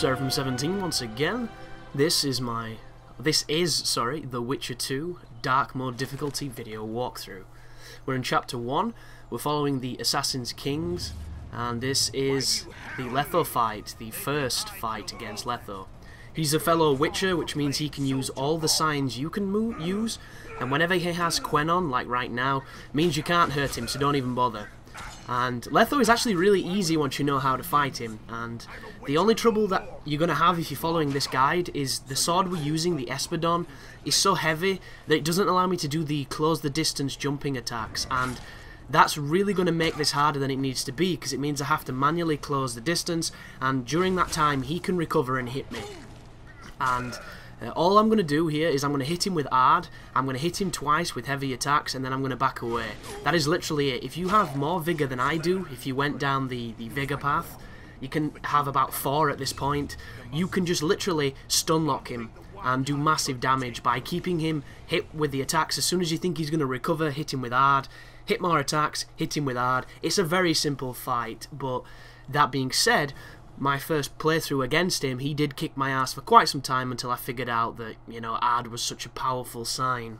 From17 once again. This is The Witcher 2 Dark Mode Difficulty video walkthrough. We're in Chapter 1, we're following the Assassin's Kings, and this is the Letho fight, the first fight against Letho. He's a fellow Witcher, which means he can use all the signs you can use, and whenever he has Quen on, like right now, means you can't hurt him, so don't even bother. And Letho is actually really easy once you know how to fight him, and the only trouble that you're going to have if you're following this guide is the sword we're using, the Espadon, is so heavy that it doesn't allow me to do the close the distance jumping attacks, and that's really going to make this harder than it needs to be, because it means I have to manually close the distance, and during that time he can recover and hit me. And all I'm going to do here is I'm going to hit him with Ard, I'm going to hit him twice with heavy attacks, and then I'm going to back away. That is literally it. If you have more Vigor than I do, if you went down the Vigor path, you can have about 4 at this point, you can just literally stun lock him and do massive damage by keeping him hit with the attacks. As soon as you think he's going to recover, hit him with Ard, hit more attacks, hit him with Ard. It's a very simple fight, but that being said, my first playthrough against him, he did kick my ass for quite some time until I figured out that, you know, Ard was such a powerful sign.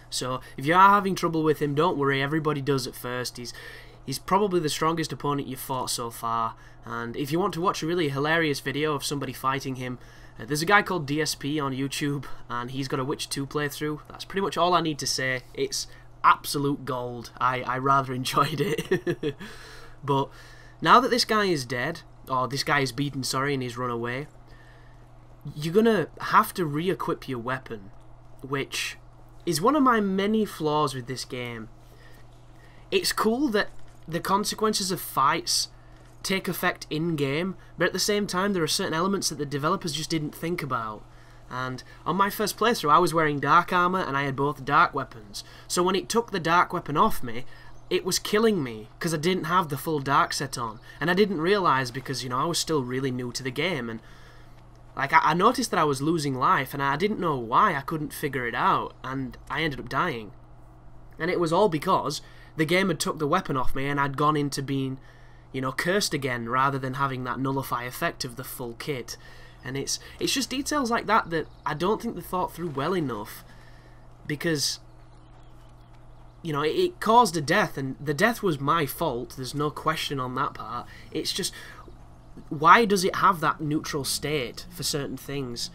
So, if you are having trouble with him, don't worry, everybody does at first. He's probably the strongest opponent you've fought so far, and if you want to watch a really hilarious video of somebody fighting him, there's a guy called DSP on YouTube, and he's got a Witcher 2 playthrough. That's pretty much all I need to say. It's absolute gold. I rather enjoyed it. But now that this guy is dead, or this guy is beaten, sorry, and he's run away, you're gonna have to re-equip your weapon, which is one of my many flaws with this game. It's cool that the consequences of fights take effect in-game, but at the same time there are certain elements that the developers just didn't think about. And on my first playthrough I was wearing dark armor and I had both dark weapons, so when it took the dark weapon off me, it was killing me because I didn't have the full dark set on, and I didn't realise because, you know, I was still really new to the game, and like I noticed that I was losing life and I didn't know why. I couldn't figure it out, and I ended up dying, and it was all because the game had took the weapon off me and I'd gone into being, you know, cursed again rather than having that nullify effect of the full kit. And it's just details like that that I don't think they thought through well enough, because, you know, it caused a death, and the death was my fault, there's no question on that part. It's just, why does it have that neutral state for certain things,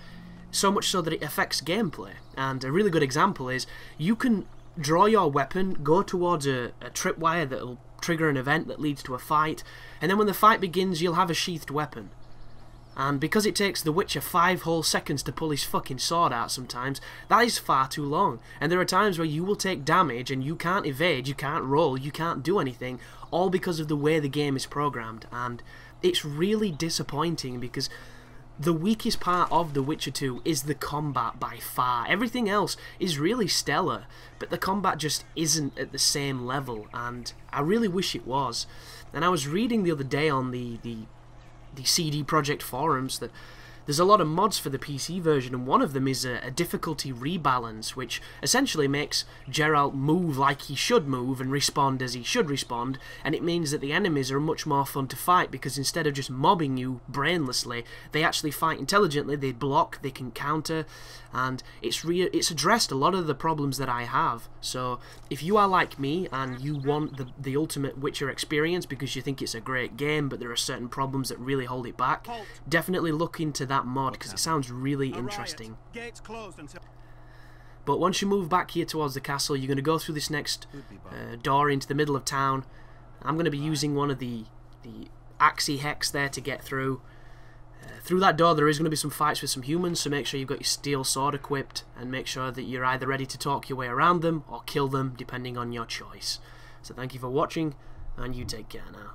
so much so that it affects gameplay? And a really good example is, you can draw your weapon, go towards a tripwire that will trigger an event that leads to a fight, and then when the fight begins you'll have a sheathed weapon. And because it takes the Witcher 5 whole seconds to pull his fucking sword out sometimes, that is far too long. And there are times where you will take damage and you can't evade, you can't roll, you can't do anything, all because of the way the game is programmed. And it's really disappointing because the weakest part of The Witcher 2 is the combat by far. Everything else is really stellar, but the combat just isn't at the same level, and I really wish it was. And I was reading the other day on the CD Projekt forums that there's a lot of mods for the PC version, and one of them is a difficulty rebalance, which essentially makes Geralt move like he should move and respond as he should respond, and it means that the enemies are much more fun to fight, because instead of just mobbing you brainlessly, they actually fight intelligently, they block, they can counter, and it's addressed a lot of the problems that I have. So if you are like me and you want the ultimate Witcher experience because you think it's a great game but there are certain problems that really hold it back, definitely look into that mod because it sounds really interesting. But once you move back here towards the castle, you're going to go through this next door into the middle of town. I'm going to be using one of the Axie Hex there to get through. Through that door there is going to be some fights with some humans, so make sure you've got your steel sword equipped, and make sure that you're either ready to talk your way around them or kill them, depending on your choice. So thank you for watching, and you take care now.